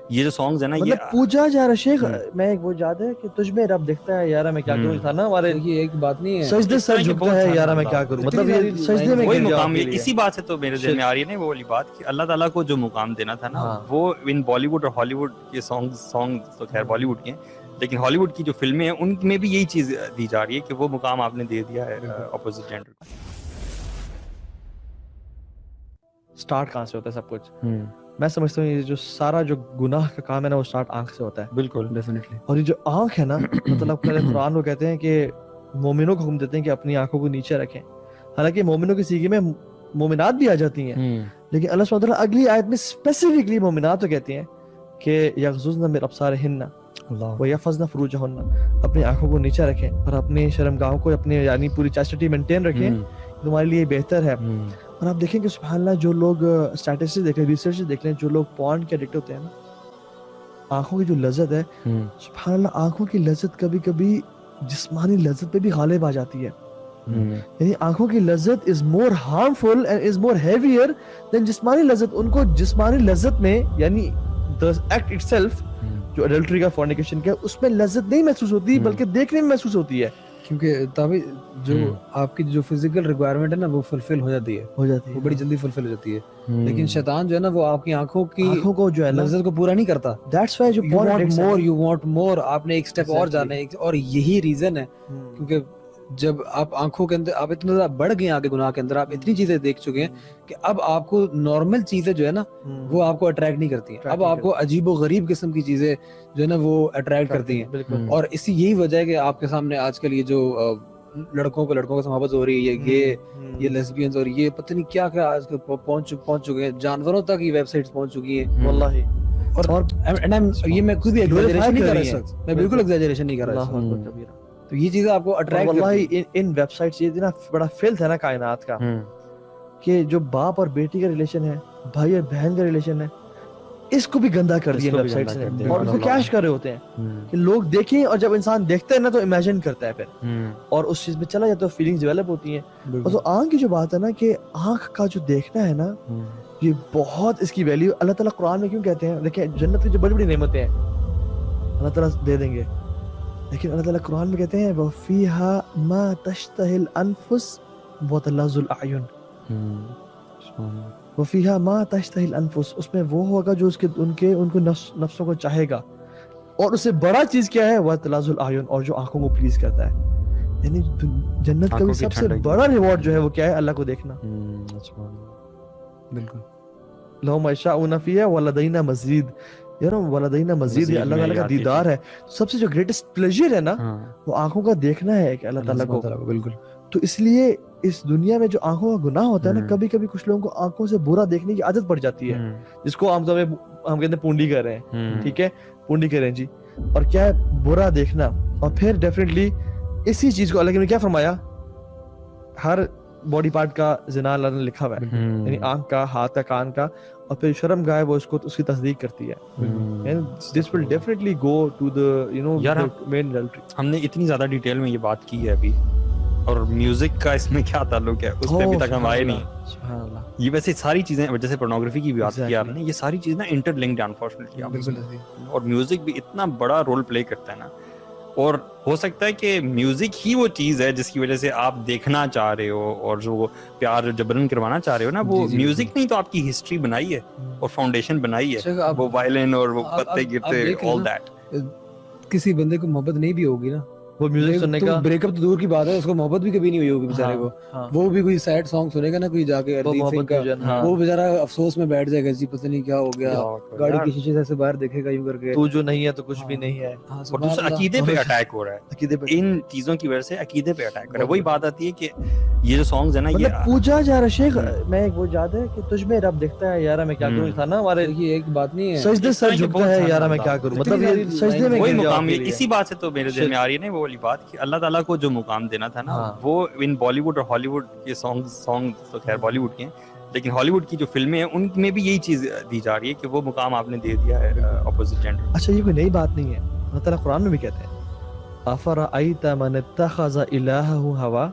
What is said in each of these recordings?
یہ جو سانگز ہیں نا یہ مطلب پوچھا جا رہا شیخ میں ایک وہ یاد ہے کہ تجھ میں رب دکھتا ہے یارا میں کیا کروں تھا نا ہمارے یہ ایک بات نہیں ہے سجدے سر جھکتا ہے یارا میں کیا کروں مطلب یہ سجدے میں وہی گر جاؤ مقام ہے. اسی بات سے تو میرے ذہن میں آ رہی ہے نا وہ والی بات کہ اللہ تعالیٰ کو جو مقام دینا تھا نا وہ ان بالی ووڈ اور ہالی ووڈ کے سانگ تو خیر بالی ووڈ کے ہیں لیکن ہالی ووڈ کی جو فلمیں ہیں ان میں بھی یہی چیز دی جا رہی ہے کہ وہ مقام آپ نے دے دیا ہے اپوزٹ جینڈر کو. سٹارٹ کہاں سے ہوتا ہے سب کچھ میں سمجھتا ہوں یہ جو سارا جو گناہ کا کام ہے نا وہ سٹارٹ آنکھ سے ہوتا ہے. بالکل ڈیفینیٹلی. اور یہ جو آنکھ ہے نا مطلب قرآن کو کہتے ہیں کہ مومنوں کو حکم دیتے ہیں کہ اپنی آنکھوں کو نیچے رکھیں. حالانکہ مومنوں کی سیغے میں مومنات بھی آ جاتی ہیں لیکن اللہ سبحانہ وتعالیٰ اگلی آیت میں اسپیسیفکلی مومنات کو کہتی ہیں کہ یغضضن من ابصارہن ویحفظن فروجہن اپنی آنکھوں کو نیچے رکھیں اور اپنی شرمگاہوں کو اپنے یعنی پوری چاچٹی مینٹین رکھیں تمہارے لیے بہتر ہے. اور آپ دیکھیں کہ سبحان اللہ جو لوگ اسٹیٹسٹکس دیکھ لیں ریسرچ دیکھ لیں جو لوگ پورن کے ایڈکٹ ہوتے ہیں نا آنکھوں کی جو لذت ہے سبحان اللہ آنکھوں کی لذت کبھی کبھی جسمانی لذت پہ بھی غالب آ جاتی ہے. یعنی آنکھوں کی لذت از مور ہارمفل اینڈ از مور ہیویئر دین جسمانی لذت. ان کو جسمانی لذت میں یعنی the act itself جو اڈلٹری کا فورنیکیشن کا اس میں لذت نہیں محسوس ہوتی بلکہ دیکھنے میں محسوس ہوتی ہے کیونکہ تابع جو آپ کی جو فزیکل ریکوائرمنٹ ہے نا وہ فلفل ہو جاتی ہے وہ بڑی جلدی فلفل ہو جاتی ہے. لیکن شیطان جو ہے نا وہ آپ کی آنکھوں کو جو ہے لذت کو پورا نہیں کرتا. That's why جو you want more آپ نے ایک سٹیپ اور جانا ہے. اور یہی ریزن ہے کیونکہ جب آپ آنکھوں کے اندر آپ اتنا زیادہ بڑھ گئے آگے گناہ کے اندر آپ اتنی چیزیں دیکھ چکے ہیں کہ اب آپ کو نارمل چیزیں جو ہے نا وہ آپ کو اٹریکٹ نہیں کرتی ہیں. اب آپ کو عجیب و غریب قسم کی چیزیں جو ہے نا وہ اٹریکٹ کرتی ہیں. اور اسی یہی وجہ ہے کہ آپ کے سامنے آج کل یہ جو لڑکوں سے محبت ہو رہی ہے یہ لیسبینز اور یہ پتہ نہیں کیا کیا آج کل پہنچ چکے ہیں. جانوروں تک یہ ویب سائٹس پہنچ چکی ہیں واللہ. اور یہ میں خود بھی ایگزیجریشن نہیں کر رہا ہوں, میں بالکل ایگزیجریشن نہیں کر رہا ہوں. تو یہ چیزیں آپ کو اٹریکٹ واللہ ان ویب سائٹس یہ نا بڑا فلتھ ہے نا کائنات کا کہ جو باپ اور بیٹی کا ریلیشن ہے بھائی اور بہن کا ریلیشن ہے اس کو بھی گندا کر دیا ویب سائٹس نے. اور اس کو کیش کر رہے ہوتے ہیں کہ لوگ دیکھیں اور جب انسان دیکھتا ہے نا تو امیجن کرتا ہے پھر اور اس چیز میں چلا جاتا ہے فیلنگز ڈیولپ ہوتی ہیں. اور تو آنکھ کی جو بات ہے نا کہ آنکھ کا جو دیکھنا ہے نا یہ بہت اس کی ویلیو اللہ تعالیٰ قرآن میں کیوں کہتے ہیں. دیکھیں جنت کی جو بڑی بڑی نعمتیں ہیں اللہ تعالیٰ دے دیں گے لیکن اللہ تعالیٰ قرآن میں کہتے ہیں وَفِيهَا مَا تَشْتَهِ الْأَنفُسُ وَتَلَذُّ الْأَعْيُنُ وَفِيهَا مَا تَشْتَهِ الْأَنفُسُ اس میں وہ ہوگا جو ان کو نفسوں کو چاہے گا. اور اس سے بڑا چیز کیا ہے وَتَلَذُّ الْأَعْيُنُ اور جو آنکھوں کو پلیز کرتا ہے. یعنی جنت کا بھی سب سے بڑا ریوارڈ جو ہے وہ کیا ہے اللہ کو دیکھنا. بالکل لَهُمْ يَشَاءُونَ فِيهَا وَلَدَيْنَا مَزِيدٌ یار والدین مزید اللہ تعالیٰ کا دیدار ہے. سب سے جو گریٹسٹ پلیجر ہے نا وہ آنکھوں کا دیکھنا ہے کہ اللہ تعالیٰ کو. بالکل. تو اس لیے اس دنیا میں جو آنکھوں کا گناہ ہوتا ہے نا کبھی کبھی کچھ لوگوں کو آنکھوں سے برا دیکھنے کی عادت پڑ جاتی ہے جس کو ہم کہتے ہیں پونڈی کر رہے ہیں. ٹھیک ہے پونڈی کر رہے ہیں جی. اور کیا ہے برا دیکھنا. اور پھر ڈیفینیٹلی اسی چیز کو اللہ نے کیا فرمایا ہر باڈی پارٹ کا زنا اللہ نے لکھا ہوا ہے یعنی آنکھ کا ہاتھ کا کان کا. اور پھر شرم گاہ وہ اس کی تصدیق کرتی ہے. This will definitely go to the you know man adultery. ہم نے اتنی زیادہ ڈیٹیل میں یہ بات کی ہے ابھی اور میوزک کا اس میں کیا تعلق ہے اس پہ ابھی تک ہم آئے نہیں. سبحان اللہ. یہ ویسے ساری چیزیں جیسے پورنوگرافی کی بھی بات کی آپ نے یہ ساری چیزیں نا انٹر لنکڈ انفارچونیٹلی. اور میوزک بھی اتنا بڑا رول پلے کرتا ہے نا. اور ہو سکتا ہے کہ میوزک ہی وہ چیز ہے جس کی وجہ سے آپ دیکھنا چاہ رہے ہو اور جو پیار جبرن کروانا چاہ رہے ہو نا وہ میوزک نہیں تو آپ کی ہسٹری بنائی ہے اور فاؤنڈیشن بنائی ہے. وہ وائلن اور وہ پتے گرتے آل دیٹ. کسی بندے کو محبت نہیں بھی ہوگی نا وہ میوزک سننے کا بریک اپ تو دور کی بات ہے اس کو محبت بھی کبھی نہیں ہوئی ہوگی بیچارے کو. وہ بھی کوئی سیڈ سانگ سنے گا نا کوئی جا کے وہ بیچارہ افسوس میں بیٹھ جائے گا جی پتہ نہیں کیا ہو گیا گاڑی کی شیشے سے ایسے باہر دیکھے گا یوں کر کے تو جو نہیں ہے تو کچھ بھی نہیں ہے. اور دوسرا عقیدے پہ اٹیک ہو رہا ہے. ان چیزوں کی وجہ سے عقیدے پہ اٹیک ہو رہا ہے. وہی بات آتی ہے کہ یہ جو سانگز ہیں نا یہ پوچھا جا رہا شیخ میں ایک وہ یاد ہے کہ تجھ میں رب دکھتا ہے یارا میں کیا کروں تھا نا ہمارے یہ ایک بات نہیں ہے سجدے سر جھکتا ہے یارا میں کیا کروں مطلب یہ سجدے میں وہی مقام ہے. اسی بات سے تو میرے ذہن میں آ رہی ہے نا وہ والی بات کہ اللہ تعالیٰ کو جو مقام دینا تھا نا وہ ان بالی ووڈ اور ہالی ووڈ کے سانگ تو خیر بالی ووڈ کے ہیں لیکن ہالی ووڈ کی جو فلمیں ہیں ان میں بھی یہی چیز دی جا رہی ہے کہ وہ مقام آپ نے دے دیا ہے اپوزٹ جینڈر. اچھا یہ کوئی نئی بات نہیں ہے. اللہ تعالیٰ قرآن میں بھی کہتے ہیں افرأیت من اتخذ الہہ ہوا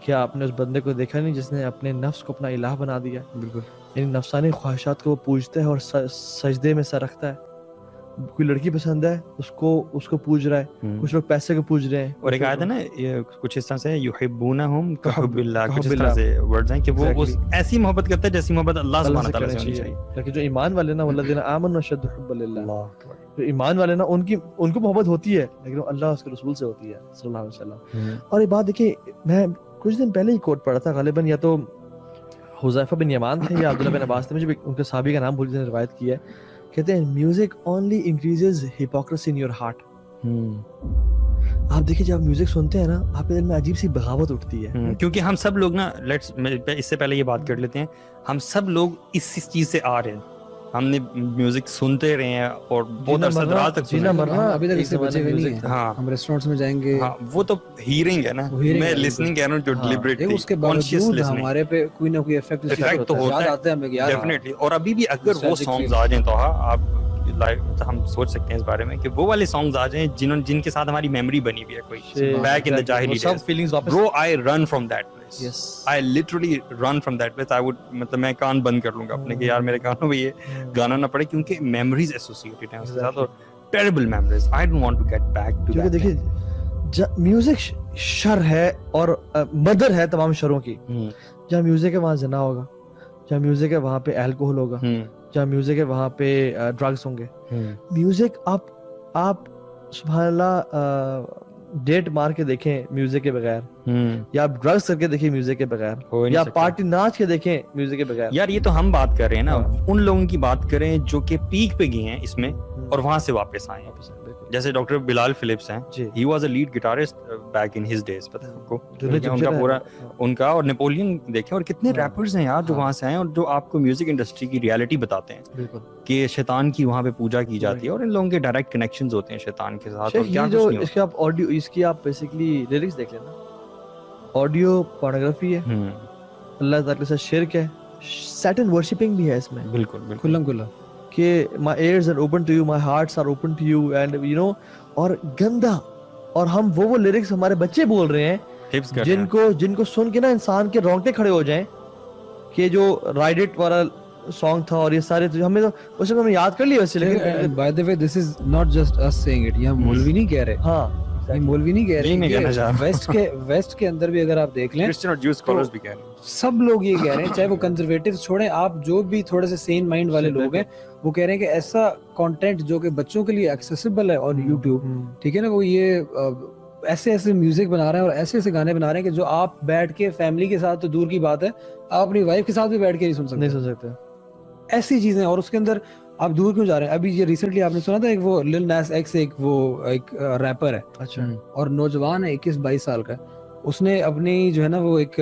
کیا آپ نے اس بندے کو دیکھا نہیں جس نے اپنے نفس کو اپنا الہ بنا دیا. بالکل. یعنی نفسانی خواہشات کو وہ پوجتا ہے اور سجدے میں سر رکھتا ہے. کوئی لڑکی پسند ہے اس کو پوج رہا ہے, کچھ لوگ پیسے کو پوج رہے ہیں. اور ایک آیت ہے نا کچھ اس طرح سے یحبونہم کحب اللہ, کچھ اس طرح سے ورڈز ہیں کہ وہ ایسی محبت کرتا ہے جیسی محبت اللہ سبحانہ تعالیٰ سے ہونی چاہیے. لیکن جو ایمان والے نا والذین آمنوا اشد حبا للہ, جو ایمان والے نا ان کو محبت ہوتی ہے لیکن وہ اللہ اس کے رسول سے ہوتی ہے صلی اللہ علیہ وسلم. اور یہ بات دیکھیں, میں کچھ دن پہلے ہی کوٹ پڑھا تھا, غالباً یا تو حذیفہ بن یمان تھے یا عبداللہ بن عباس تھے, مجھے ان کے صحابی کا نام بھول گیا, روایت کی ہے, کہتے ہیں music only increases hypocrisy in your heart. آپ دیکھیں جب آپ میوزک سنتے ہیں نا, آپ کے دل میں عجیب سی بغاوت اٹھتی ہے, کیونکہ ہم سب لوگ نا اس سے پہلے یہ بات کر لیتے ہیں, ہم سب لوگ اس چیز سے آ رہے ہیں, ہم نے میوزک سنتے رہے ہیں اور بہت عرصہ دراز تک جینا مرنا ابھی تک اس سے بچے ہوئے نہیں ہیں. ہاں ہم ریسٹورنٹس میں جائیں گے, ہاں وہ تو ہیرنگ ہے نا, میں لسننگ کہہ رہا ہوں جو ڈیلیبریٹلی اس کے باوجود ہمارے پہ کوئی نہ کوئی افیکٹ تو ہوتا آتا ہے ہمیں کہ یار ڈیفینیٹلی. اور ابھی بھی اگر وہ سانگز آ جائیں تو آپ ہم سوچ سکتے ہیں اس بارے میں کہ وہ والے سانگز آ جائیں جن کے ساتھ ہماری میموری بنی ہوئی ہے, کوئی بیک ان دی جاہلی days, bro I ran from that place, I literally ran from that place. I would مطلب میں کان بند کر لوں گا اپنے کہ یار میرے کانوں میں یہ گانا نہ پڑے, کیونکہ میموریز ایسوسیٹڈ ہیں اس کے ساتھ, اور terrible memories. I don't want to get back to that. دیکھیے میوزک شر ہے اور مدر ہے تمام شروں کی. جہاں میوزک ہے وہاں زنا ہوگا, جہاں میوزک ہے وہاں پہ الکوہول ہوگا, جہاں میوزک ہے وہاں پہ ڈرگز ہوں گے. میوزک آپ سبحان اللہ ڈیٹ مار کے دیکھیں میوزک کے بغیر, یا آپ ڈرگز کر کے دیکھیں میوزک کے بغیر, یا پارٹی ناچ کے دیکھیں میوزک کے بغیر. یار یہ تو ہم بات کر رہے ہیں نا, ان لوگوں کی بات کریں جو کہ پیک پہ گئے ہیں اس میں اور وہاں سے واپس آئے ہیں. جیسے ڈاکٹر بلال فلپس ہیں, he was a lead guitarist back in his days, پتہ ہے آپ کو ان کا پورا ان کا. اور نیپولین دیکھیں, اور کتنے ریپرز ہیں یار جو وہاں سے آئے اور جو آپ کو میوزک انڈسٹری کی ریالٹی بتاتے ہیں کہ شیطان کی وہاں پہ پوجا کی جاتی ہے, اور ان لوگوں کے ڈائریکٹ کنیکشنز ہوتے ہیں شیطان کے ساتھ. اور کیا جو اس کے آپ آڈیو, اس کی آپ بیسیکلی لیرکس دیکھ لینا, آڈیو پورنوگرافی ہے, اللہ تعالی کے ساتھ شرک ہے, سیٹن ورشپنگ بھی ہے اس میں, بالکل کھلم کھلا کہ my ears are open to you, my hearts are open to you, and you know, اور گندا. اور ہم وہ لیرکس ہمارے بچے بول رہے ہیں جن کو سن کے نا انسان کے رونگٹے کھڑے ہو جائیں, کہ جو رائڈ اٹ والا سانگ تھا اور یہ سارے ہمیں تو اس کو ہم نے یاد کر لیا ویسے. لیکن by the way this is not just us saying it, یہ مولوی نہیں کہہ رہے, ہاں یہ مولوی نہیں کہہ رہے, ویسٹ کے اندر بھی اگر آپ دیکھ لیں کرسچن اور جیوز اسکالرز بھی کہہ رہے ہیں, سب لوگ یہ کہہ رہے ہیں, چاہے وہ کنزرویٹو چھوڑیں, آپ جو بھی تھوڑے سے سین مائنڈ والے لوگ ہیں, وہ کہہ رہے ہیں کہ ایسا کانٹینٹ جو کہ بچوں کے لیے ایکسیسیبل ہے اور یوٹیوب, ٹھیک ہے نا, وہ یہ ایسے میوزک بنا رہے ہیں اور ایسے گانے بنا رہے ہیں کہ جو آپ بیٹھ کے فیملی کے ساتھ تو دور کی بات ہے, آپ اپنی وائف کے ساتھ بھی بیٹھ کے نہیں سن سکتے ایسی چیزیں. اور اس کے اندر آپ دور کیوں جا رہے ہیں؟ ابھی یہ ریسنٹلی آپ نے سنا تھا, ایک وہ لل نیس ایکس, ایک ریپر ہے, اچھا, اور نوجوان ہے 21-22 سال کا, اس نے اپنی جو ہے نا وہ ایک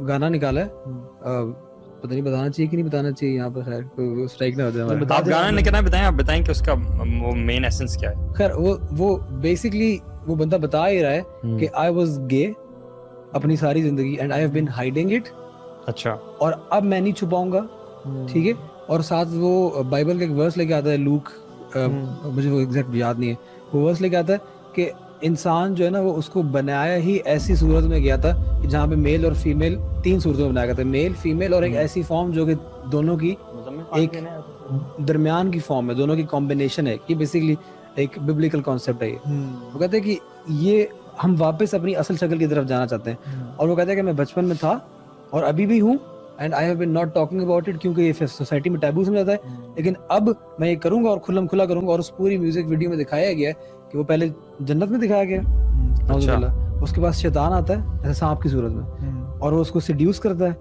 گانا نکالا ہے, پتہ نہیں بتانا چاہیے کہ نہیں بتانا چاہیے یہاں پر, خیر کوئی اسٹرائک نہ ہو جائے. آپ گانا نکالنا بتائیں, آپ بتائیں کہ اس کا مین ایسنس کیا ہے. خیر وہ بیسکلی وہ بندہ بتا ہی رہا ہے کہ آئی واز گے اپنی ساری زندگی and I have been hiding it, اچھا, اور اب میں نہیں چھپاؤں گا, ٹھیک ہے. اور ساتھ وہ بائبل کا ایک ورس لے کے آتا ہے, لوک, مجھے وہ ایگزیکٹ یاد نہیں ہے, وہ ورس لے کے آتا ہے کہ انسان جو ہے نا وہ اس کو بنایا ہی ایسی صورت میں گیا تھا جہاں پہ میل اور فیمیل 3 صورتوں میں بنایا گیا تھا, میل فیمیل اور ایک ایسی فارم جو کہ دونوں کی ایک درمیان کی فارم ہے, دونوں کی کمبینیشن ہے. یہ بیسیکلی ایک ببلیکل کانسیپٹ ہے. وہ کہتے ہیں کہ یہ ہم واپس اپنی اصل شکل کی طرف جانا چاہتے ہیں, اور وہ کہتے ہیں کہ میں بچپن میں تھا اور ابھی بھی ہوں, and I have been not talking about it, کیونکہ یہ سوسائٹی میں ٹیبو سمجھا جاتا ہے, لیکن اب میں یہ کروں گا اور کھلم کھلا کروں گا. اور اس پوری میوزک ویڈیو میں دکھایا گیا ہے کہ وہ پہلے جنت میں دکھایا گیا, اس کے پاس شیطان آتا ہے ایسے سانپ کی صورت میں, اور وہ اس کو سیڈیوس کرتا ہے,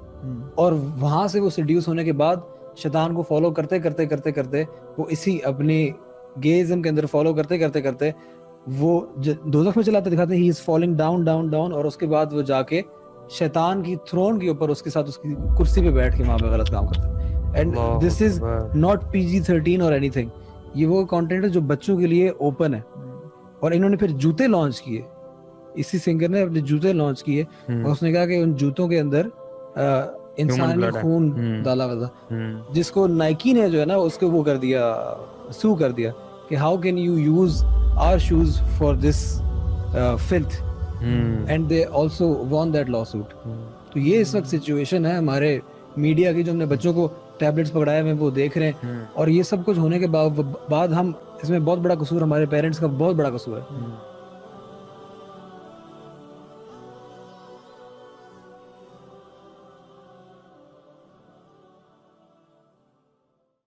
اور وہاں سے وہ سیڈیوس ہونے کے بعد شیطان کو فالو کرتے کرتے کرتے کرتے وہ اسی اپنے گیزم کے اندر فالو کرتے کرتے کرتے وہ دوزخ میں چلاتے دکھاتے ہیں, ہی از فالنگ ڈاؤن ڈاؤن ڈاؤن, اور اس کے بعد وہ جا کے شیطان کی تھرون کے اوپر اس کے ساتھ اس کی کرسی پہ بیٹھ کے وہاں پہ غلط کام کرتا ہے. And this is not PG-13 اور اینی تھنگ, یہ وہ کانٹینٹ ہے جو بچوں کے لیے اوپن ہے. اور انہوں نے پھر جوتے لانچ کیے, اسی سنگر نے اپنے جوتے لانچ کیے, اور اس نے کہا کہ ان جوتوں کے اندر انسانی خون ڈالا ہوا تھا, جس کو نائکی نے جو ہے نا اس کو وہ کر دیا, سو کر دیا کہ how can you use our shoes for this filth, and they also won that lawsuit. تو یہ اس وقت سچویشن ہے ہمارے میڈیا کی, جو ہم نے بچوں کو ٹیبلٹس پکڑائے ہوئے وہ دیکھ رہے ہیں, اور یہ سب کچھ ہونے کے بعد ہم اس میں بہت بڑا قصور ہمارے پیرنٹس کا بہت بڑا قصور ہے.